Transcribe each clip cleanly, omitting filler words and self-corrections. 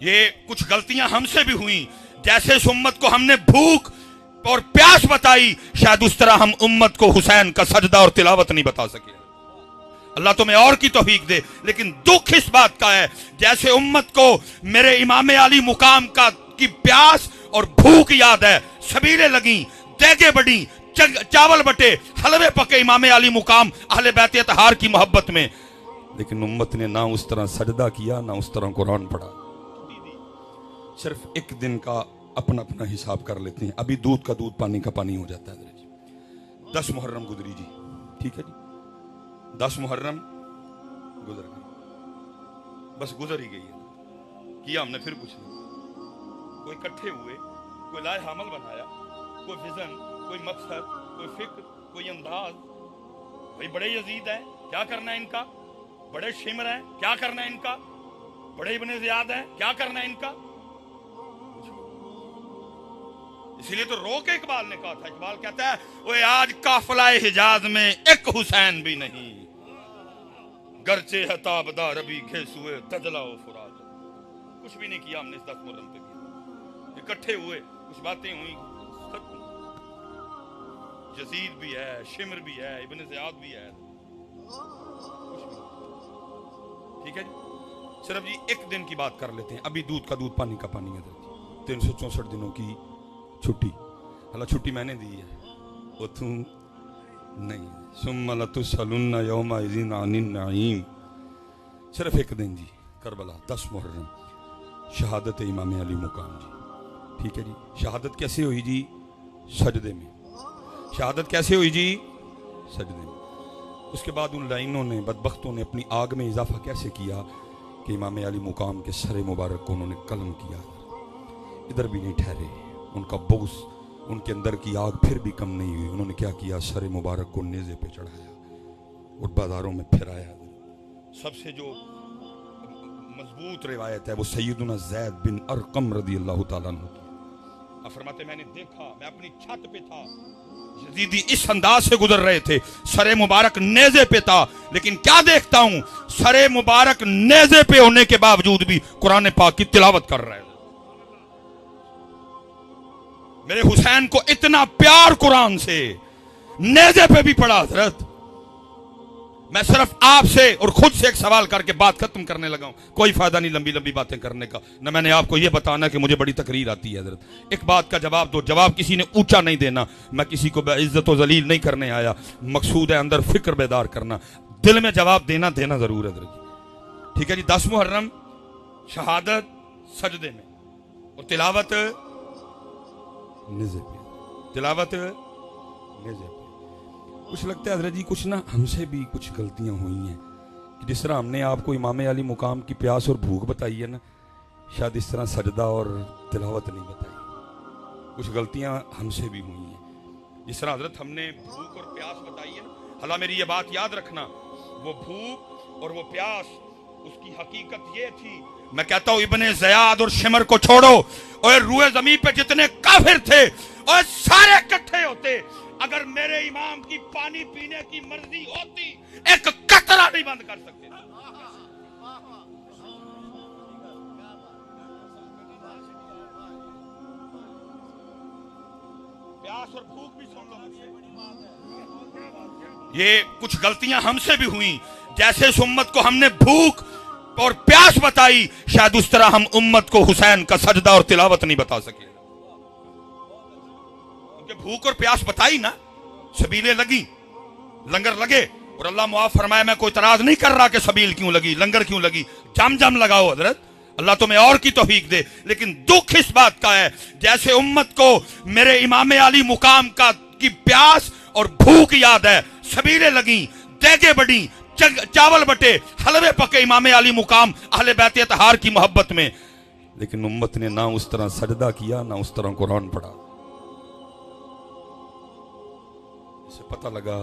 ये कुछ गलतियां हमसे भी हुई, जैसे इस उम्मत को हमने भूख और प्यास बताई, शायद उस तरह हम उम्मत को हुसैन का सजदा और तिलावत नहीं बता सके। अल्लाह तुम्हें और की तौफीक दे। लेकिन दुख इस बात का है, जैसे उम्मत को मेरे इमाम अली मुकाम की प्यास और भूख याद है, सबीलें लगी, देगे बढ़ी, चावल बटे, हलवे पके इमाम अली मुकाम अहले बैत अतहार की मोहब्बत में, लेकिन उम्मत ने ना उस तरह सजदा किया, ना उस तरह कुरान पढ़ा। सिर्फ एक दिन का अपना अपना हिसाब कर लेते हैं। अभी दूध का दूध, पानी का पानी हो जाता है जी। 10 मुहर्रम गुजरी जी, ठीक है जी, 10 मुहर्रम गुजर गई, बस गुजर ही गई है। किया हमने फिर कुछ नहीं। कोई इकट्ठे हुए, कोई लाए हमल बनाया, कोई विजन, कोई मकसद, कोई फिक्र, कोई अंदाज। भाई बड़े यजीद हैं, क्या करना है इनका? बड़े शिमर हैं, क्या करना है इनका? बड़े इब्ने ज़ियाद हैं, क्या करना है इनका? इसीलिए तो रो के इकबाल ने कहा था, इकबाल कहता है वो आज काफिलाए हिजाज में एक हुसैन भी नहीं, गरचे है ताबदार रबी घेसुए तजला व फुरात। कुछ भी नहीं किया हमने इस 10 मुहर्रम पे। इकट्ठे हुए, कुछ बातें हुई, यजीद भी है, शिमर भी है, इब्ने ज़ियाद भी है, ठीक है जी। सिर्फ जी एक दिन की बात कर लेते हैं। अभी दूध का दूध, पानी का पानी है। 364 दिनों की छुट्टी, हालांकि छुट्टी मैंने दी है, वो तू नहीं। सुम्मा लतुसअलुन्ना यौमइज़िन अनिन नईम। सिर्फ एक दिन जी, करबला 10 मुहर्रम, शहादत इमाम अली मुकाम जी, ठीक है जी। शहादत कैसे हुई जी? सजदे में। शहादत कैसे हुई जी? सजदे में। उसके बाद उन लाइनों ने, बदबख्तों ने अपनी आग में इजाफा कैसे किया कि इमाम अली मुकाम के सर मुबारक को उन्होंने कलम किया। इधर भी नहीं ठहरे, उनका बुग़्ज़, उनके अंदर की आग फिर भी कम नहीं हुई। उन्होंने क्या किया? सर मुबारक को नेज़े पे चढ़ाया और बाजारों में फिराया। सबसे जो मजबूत रिवायत है वो सैयदुना ज़ैद बिन अरकम रज़ी अल्लाह ताला अन्हु की। फरमाते मैंने देखा, मैं अपनी छत पे था, यजीदी इस अंदाज से गुजर रहे थे, सरे मुबारक नेज़े पे था, लेकिन क्या देखता हूं, सरे मुबारक नेज़े पे होने के बावजूद भी कुरान पाक की तिलावत कर रहे थे। मेरे हुसैन को इतना प्यार कुरान से, नेज़े पे भी पड़ा। हजरत मैं सिर्फ आपसे और खुद से एक सवाल करके बात खत्म करने लगा हूं। कोई फायदा नहीं लंबी लंबी बातें करने का, न मैंने आपको यह बताना कि मुझे बड़ी तकरीर आती है। हजरत एक बात का जवाब दो। जवाब किसी ने ऊंचा नहीं देना, मैं किसी को बेइज्जत व जलील नहीं करने आया। मकसूद है अंदर फिक्र बेदार करना, दिल में जवाब देना जरूर है हजरत, ठीक है जी। 10 मुहर्रम, शहादत सजदे में, और तिलावत निज़े पे, तिलावत निज़े पे। कुछ लगता है हज़रत जी कुछ ना हमसे भी कुछ गलतियां हुई हैं कि जिस तरह हमने आपको इमाम अली मुकाम की प्यास और भूख बताई है ना, शायद इस तरह सजदा और तिलावत नहीं बताई। कुछ गलतियां हमसे भी हुई हैं। जिस तरह हज़रत हमने भूख और प्यास बताई है ना, हला मेरी ये बात याद रखना, वो भूख और वो प्यास, उसकी हकीकत ये थी, मैं कहता हूं इब्ने ज़ियाद और शिमर को छोड़ो और रूए ज़मीन पे जितने काफिर थे और सारे इकट्ठे होते, अगर मेरे इमाम की पानी पीने की मर्जी होती, एक कतरा नहीं बंद कर सकते। प्यास और भूख भी सुन लो मुझसे। ये कुछ गलतियां हमसे भी हुई, जैसे इस उम्मत को हमने भूख और प्यास बताई, शायद उस तरह हम उम्मत को हुसैन का सजदा और तिलावत नहीं बता सके। भूख और प्यास बताई ना, सबीलें लगी, लंगर लगे, और अल्लाह मुआफ फरमाए, मैं कोई इतराज नहीं कर रहा कि सबील क्यों लगी, लंगर क्यों लगी, जम जम लगाओ हजरत, अल्लाह तुम्हें और की तौफीक दे। लेकिन दुख इस बात का है, जैसे उम्मत को मेरे इमाम अली मुकाम की प्यास और भूख याद है, सबीलें लगी, देगे बढ़ी, चावल बटे, हलवे पके इमाम अली मुकाम अहले बैत अतहार की मोहब्बत में, लेकिन उम्मत ने ना उस तरह सजदा किया, ना उस तरह कुरान पढ़ा। इसे पता लगा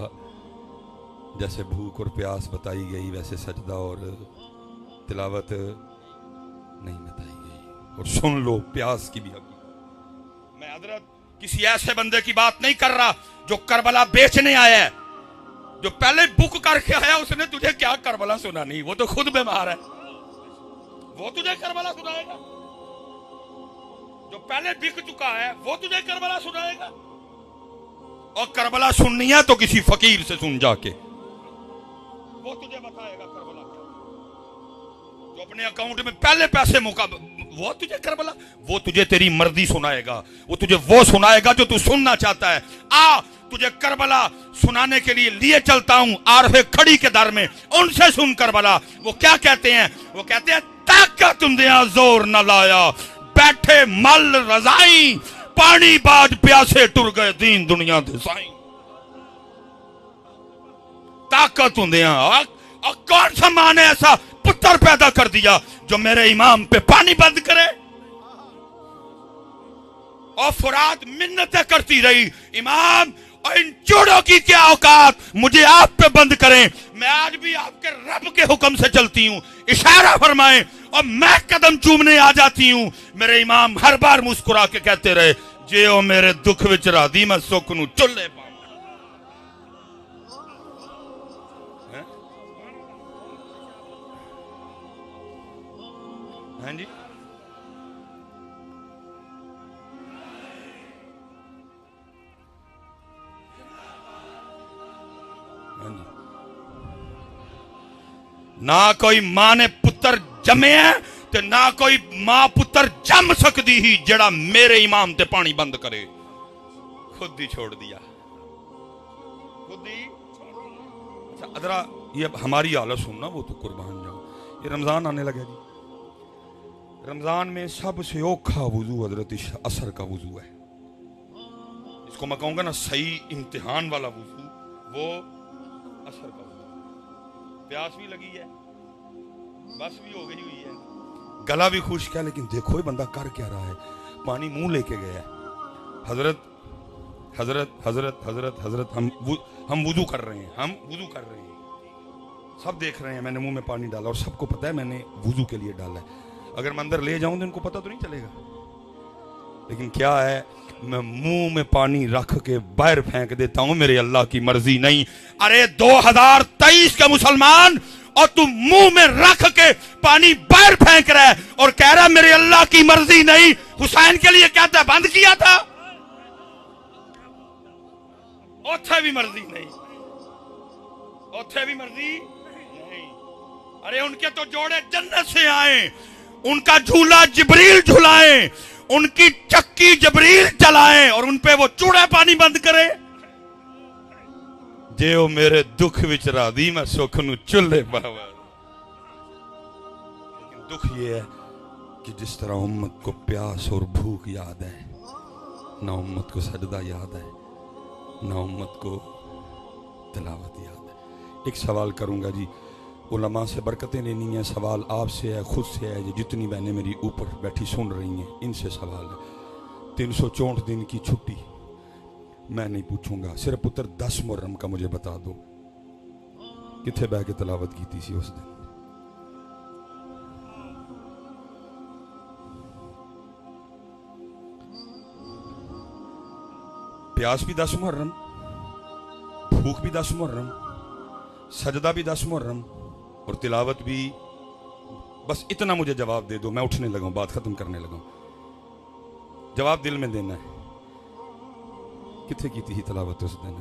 जैसे भूख और प्यास बताई गई, वैसे सजदा और तिलावत नहीं बताई गई। और सुन लो प्यास की भी हकीकत। मैं हजरत किसी ऐसे बंदे की बात नहीं कर रहा जो करबला बेचने आया है, जो पहले बुक करके आया, उसने तुझे क्या करबला सुना नहीं, वो तो खुद बीमार है, वो तुझे करबला सुनाएगा। जो पहले बिक चुका है वो तुझे करबला सुनाएगा। और करबला सुननी है तो किसी फकीर से सुन जाके, वो तुझे बताएगा करबला क्या। जो अपने अकाउंट में पहले पैसे मुका, वो तुझे करबला, वो तुझे तेरी मर्जी सुनाएगा, वो तुझे वो सुनाएगा जो तू सुनना चाहता है। आ तुझे करबला सुनाने के लिए चलता हूं आरफे खड़ी के दर में, उनसे सुन करबला। वो क्या कहते हैं? वो कहते हैं ताकत तुमने जोर न लाया, बैठे मल रजाई, पानी बाज प्यासे टुर गए दीन दुनिया दे साईं। ताकत होंदे और कौन सा मां ने ऐसा पुत्र पैदा कर दिया जो मेरे इमाम पे पानी बंद करे? और फुरात मिन्नतें करती रही, इमाम और इन चूड़ों की क्या औकात, मुझे आप पे बंद करें, मैं आज भी आपके रब के हुक्म से चलती हूं, इशारा फरमाएं और मैं कदम चूमने आ जाती हूं। मेरे इमाम हर बार मुस्कुरा के कहते रहे, जे ओ मेरे दुख विच राधी मैं सुख नू चुल्ले पाऊं। हाँ जी, ना कोई मां ने पुत्र जमे है ते ना कोई मां पुत्र जम सकती ही जड़ा मेरे इमाम ते पानी बंद करे। खुद ही छोड़ दिया, खुद ही। अच्छा अदरा ये हमारी हालत सुनना, वो तो कुर्बान जाओ। ये रमजान आने लगे जी, रमजान में सबसे औखा वुजू हजरत असर का वुजू है। इसको मैं कहूंगा ना सही इम्तिहान वाला वुजू, वो असर का वुजू। प्यास भी लगी है, बस भी हो गई हुई है, गला भी खुश्क है, लेकिन देखो ये बंदा कर क्या रहा है, पानी मुंह लेके गया है। हजरत हजरत हजरत हजरत हजरत हम वुजू कर रहे हैं, हम वुजू कर रहे हैं, सब देख रहे हैं। मैंने मुंह में पानी डाला और सबको पता है मैंने वुजू के लिए डाला है। अगर मैं अंदर ले जाऊं तो इनको पता तो नहीं चलेगा, लेकिन क्या है, मैं मुंह में पानी रख के बाहर फेंक देता हूं, मेरे अल्लाह की मर्जी नहीं। अरे 2023 के मुसलमान, और तू मुंह में रख के पानी बाहर फेंक रहा है और कह रहा मेरे अल्लाह की मर्जी नहीं। हुसैन के लिए कहता बंद किया था, ओथे भी मर्जी नहीं, ओथे भी मर्जी नहीं। अरे उनके तो जोड़े जन्नत से आए, उनका झूला जिब्रील झुलाए, उनकी चक्की जिब्रील चलाए और उनपे वो चूड़ा पानी बंद करे। जे ओ मेरे दुख विच राधी मैं सुख नू चुल्ले पावा। लेकिन दुख ये है कि जिस तरह उम्मत को प्यास और भूख याद है, ना उम्मत को सजदा याद है, ना उम्मत को तिलावत याद है। एक सवाल करूंगा जी, उलमा से बरकतें लेनी है, सवाल आपसे है, खुद से है, जितनी बहनें मेरी ऊपर बैठी सुन रही हैं इनसे सवाल है। 364 दिन की छुट्टी मैं नहीं पूछूंगा, सिर्फ पुत्र 10 मुहर्रम का मुझे बता दो किथे बह के तलावत की थी उस दिन। प्यास भी 10 मुहर्रम, भूख भी 10 मुहर्रम, सजदा भी 10 मुहर्रम और तिलावत भी। बस इतना मुझे जवाब दे दो, मैं उठने लगा, बात खत्म करने लगा। जवाब दिल में देना है, किथे की थी तिलावत उस दिन?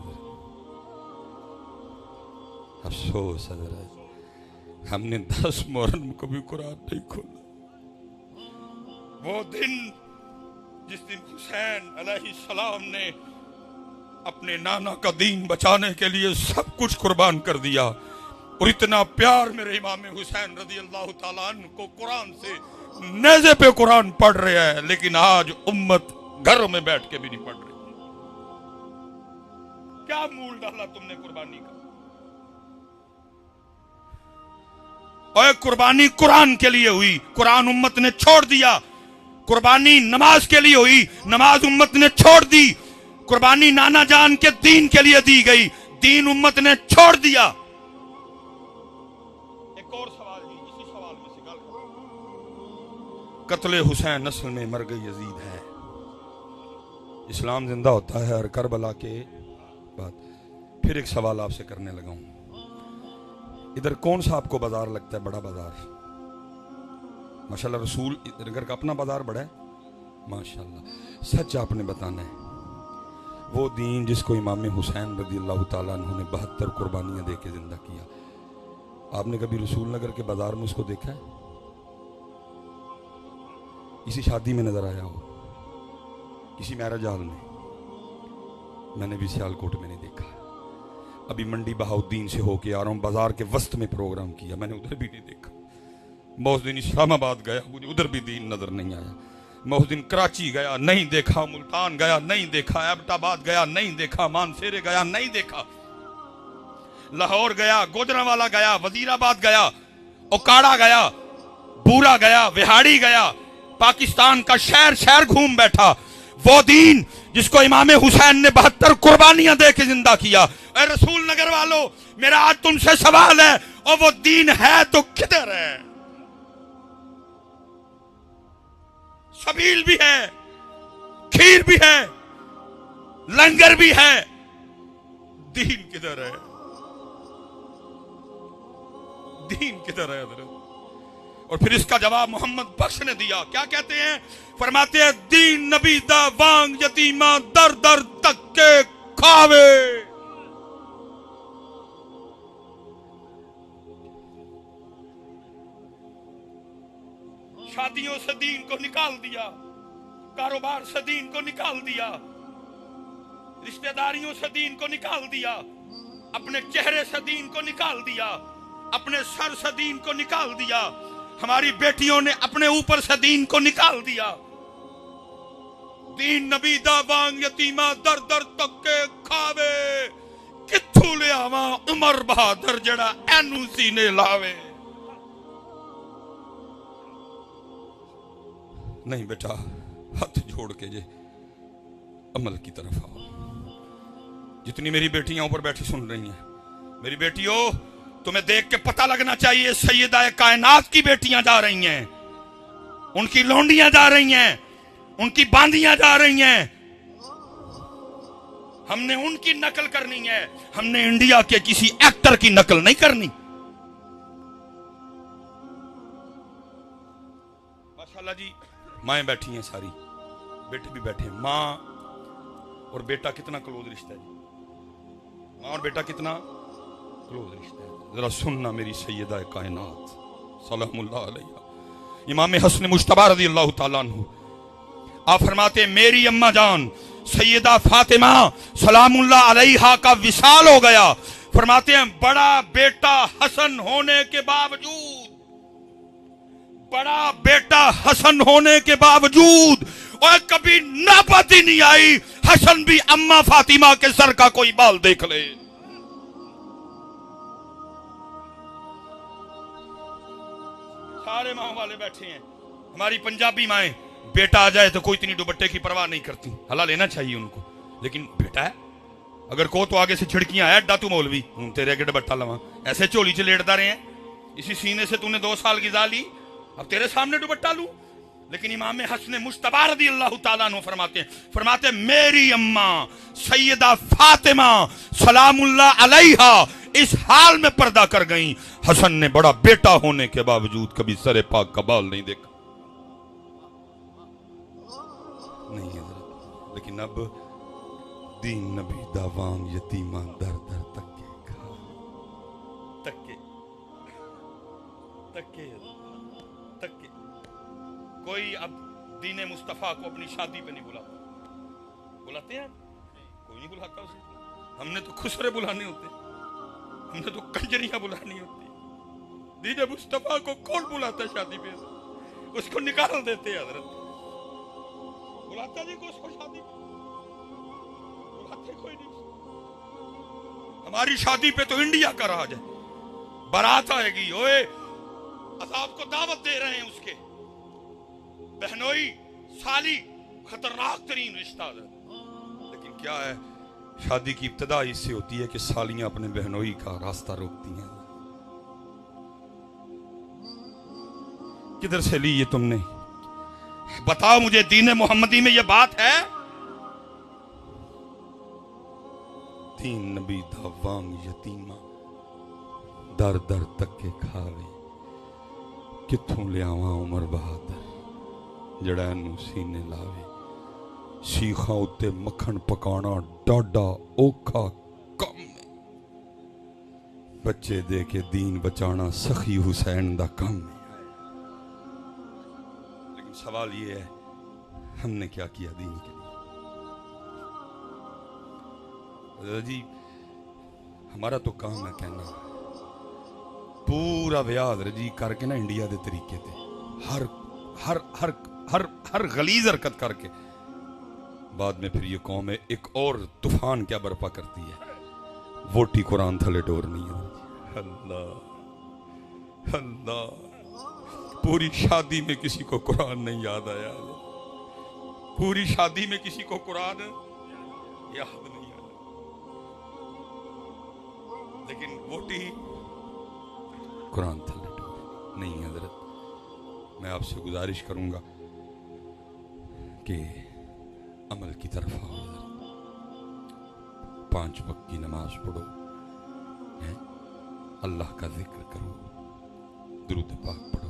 अफसोस हजरत, हमने 10 मुहर्रम को भी कुरान नहीं खोला। वो दिन जिस दिन हुसैन अलैहिस्सलाम ने अपने नाना का दीन बचाने के लिए सब कुछ कुर्बान कर दिया, और इतना प्यार मेरे इमाम हुसैन रज़ी अल्लाह ताला अन्हु को कुरान से नेज़े पे कुरान पढ़ रहे हैं, लेकिन आज उम्मत घरों में बैठ के भी नहीं पढ़ रही। क्या मूल डाला तुमने कुर्बानी का? और कुर्बानी कुरान के लिए हुई, कुरान उम्मत ने छोड़ दिया। कुर्बानी नमाज के लिए हुई, नमाज उम्मत ने छोड़ दी। कुर्बानी नाना जान के दीन के लिए दी गई, दीन उम्मत ने छोड़ दिया। एक और सवाल जी, इसी सवाल में से गल कत्ले हुसैन नस्ल में मर गई यजीद है, इस्लाम जिंदा होता है और करबला के बाद। फिर एक सवाल आपसे करने लगा हूं, इधर कौन सा आपको बाजार लगता है बड़ा बाजार? माशाल्लाह रसूल इधर का अपना बाजार बड़ा है, माशाल्लाह, सच आपने बताना है। वो दीन जिसको इमाम हुसैन रज़ी अल्लाह ताला अन्हु ने 72 कुर्बानियाँ दे के जिंदा किया, आपने कभी रसूल नगर के बाजार में उसको देखा है? किसी शादी में नजर आया हो, किसी मैरिज हॉल में? मैंने भी सियालकोट में नहीं देखा। अभी मंडी बहाउद्दीन से होके आ रहा हूँ, बाजार के वस्त में प्रोग्राम किया, मैंने उधर भी नहीं देखा। बहुत दिन इस्लामाबाद गया, मुझे उधर भी दीन नजर नहीं आया। बहुत दिन कराची गया, नहीं देखा। मुल्तान गया, नहीं देखा। एबटाबाद गया, नहीं देखा। मानसेरे गया, नहीं देखा। लाहौर गया, गोजरावाला गया, वजीराबाद गया, ओकाड़ा गया, बूरा गया, विहाड़ी गया, पाकिस्तान का शहर शहर घूम बैठा। वो दीन जिसको इमाम हुसैन ने 72 कुर्बानियां दे के जिंदा किया। अरे रसूल नगर वालों, मेरा आज तुमसे सवाल है, और वो दीन है तो किधर है? सबील भी है, खीर भी है, लंगर भी है, दीन किधर है? दीन किधर है हज़रत? और फिर इसका जवाब मोहम्मद बख्श ने दिया। क्या कहते हैं? फरमाते हैं, दीन नबी दा वांग यतीमा दर दर तक के खावे। शादियों से दीन को निकाल दिया, कारोबार से दीन को निकाल दिया, रिश्तेदारियों से दीन को निकाल दिया, अपने चेहरे से दीन को निकाल दिया, अपने सर से दीन को निकाल दिया। हमारी बेटियों ने अपने ऊपर से दीन को निकाल दिया। दीन नबी दा वांग यतीमा दर दर तक के खावे, किथू ले आवा उमर बहादुर जड़ा एनू सीने लावे। नहीं बेटा, हाथ जोड़ के जे अमल की तरफ आओ। जितनी मेरी बेटियां ऊपर बैठी सुन रही हैं, मेरी बेटियों, तुम्हें देख के पता लगना चाहिए, सैयदा कायनात की बेटियां जा रही हैं, उनकी लौंडियां जा रही हैं, उनकी बांदियां जा रही हैं। हमने उनकी नकल करनी है, हमने इंडिया के किसी एक्टर की नकल नहीं करनी। माशाल्लाह जी, माएँ बैठी हैं सारी, बेटे भी बैठे हैं। माँ और बेटा कितना क्लोज रिश्ता है जी, माँ और बेटा कितना क्लोज रिश्ता है। जरा सुनना मेरी सैयदा कायनात सलामुल्लाह अलैहा, इमाम हसन मुश्तबा रज़ी अल्लाह ताला अन्हु, आप फरमाते, मेरी अम्मा जान सैयदा फातिमा सलामुल्लाह अलैहा का विसाल हो गया। फरमाते हैं, बड़ा बेटा हसन होने के बावजूद, बड़ा बेटा हसन होने के बावजूद, और कभी नौबत ही नहीं आई हसन भी अम्मा फातिमा के सर का कोई बाल देख ले। सारे माँ वाले बैठे हैं। हमारी पंजाबी माएं, बेटा आ जाए तो कोई इतनी दुपट्टे की परवाह नहीं करती, हला लेना चाहिए उनको, लेकिन बेटा है अगर को तो आगे से छिड़कियां है, अड्डा तू मौलवी हूं तेरे अगे दुपट्टा लवा, ऐसे झोली च लेटदा रहे हैं, इसी सीने से तूने 2 साल गिजा ली, अब तेरे सामने दुपट्टा लूं। लेकिन इमाम हसन मुश्तबा रज़ी अल्लाह ताला अन्हु फरमाते मेरी अम्मा सैयदा फातिमा सलामुल्लाह अलैहा इस हाल में पर्दा कर गई, हसन ने बड़ा बेटा होने के बावजूद कभी सरे पाक का बाल नहीं देखा। नहीं है, लेकिन अब दीन नबी दावांग यतीमा दर दर तक्के खा, तक्के तक्के तक्के। कोई अब दीन मुस्तफा को अपनी शादी पे नहीं बुलाता, बुलाते हैं? कोई नहीं बुलाता उसे। हमने तो खुसरे बुलाने होते, हमने तो कंजरियां बुलानी होती। दीन मुस्तफा को कौन बुलाता है शादी पे? उसको निकाल देते हैं हजरत। बुलाता जी को उसको शादी पे? बुलाते कोई नहीं। हमारी शादी पे तो इंडिया का राज है, बारात आएगी, ओए असाब को दावत दे रहे हैं उसके, बहनोई साली खतरनाक तरीन रिश्ता है। लेकिन क्या है, शादी की इब्तिदा इससे होती है कि सालियां अपने बहनोई का रास्ता रोकती हैं। किधर से ली ये तुमने? बताओ मुझे, दीन मोहम्मदी में ये बात है? दीन नबी दा वांग यतीमा दर दर तक के खावे, किथों ले आवा उमर बहादुर जड़ा इनू सीने लावे। सीखा उत्ते मक्खन पकाना डाडा औखा कम है। बच्चे दे के दीन बचाना सखी हुसैन दा कम है। लेकिन सवाल ये है, हमने क्या किया दीन के लिए? जी हमारा तो काम है कहना, पूरा व्याज रजी करके ना इंडिया के तरीके ते हर हर हर हर हर गलीज हरकत करके बाद में फिर ये कौम है एक और तूफान क्या बर्पा करती है, वोटी कुरान थले डोरनी है। अल्लाह अल्लाह, पूरी शादी में किसी को कुरान नहीं याद आया, पूरी शादी में किसी को कुरान याद नहीं आया, लेकिन वोटी कुरान थले डोर नहीं। हजरत मैं आपसे गुजारिश करूंगा कि अमल की तरफ आओ, 5 वक्त की नमाज पढ़ो, अल्लाह का जिक्र करो, दुरूद पाक पढ़ो।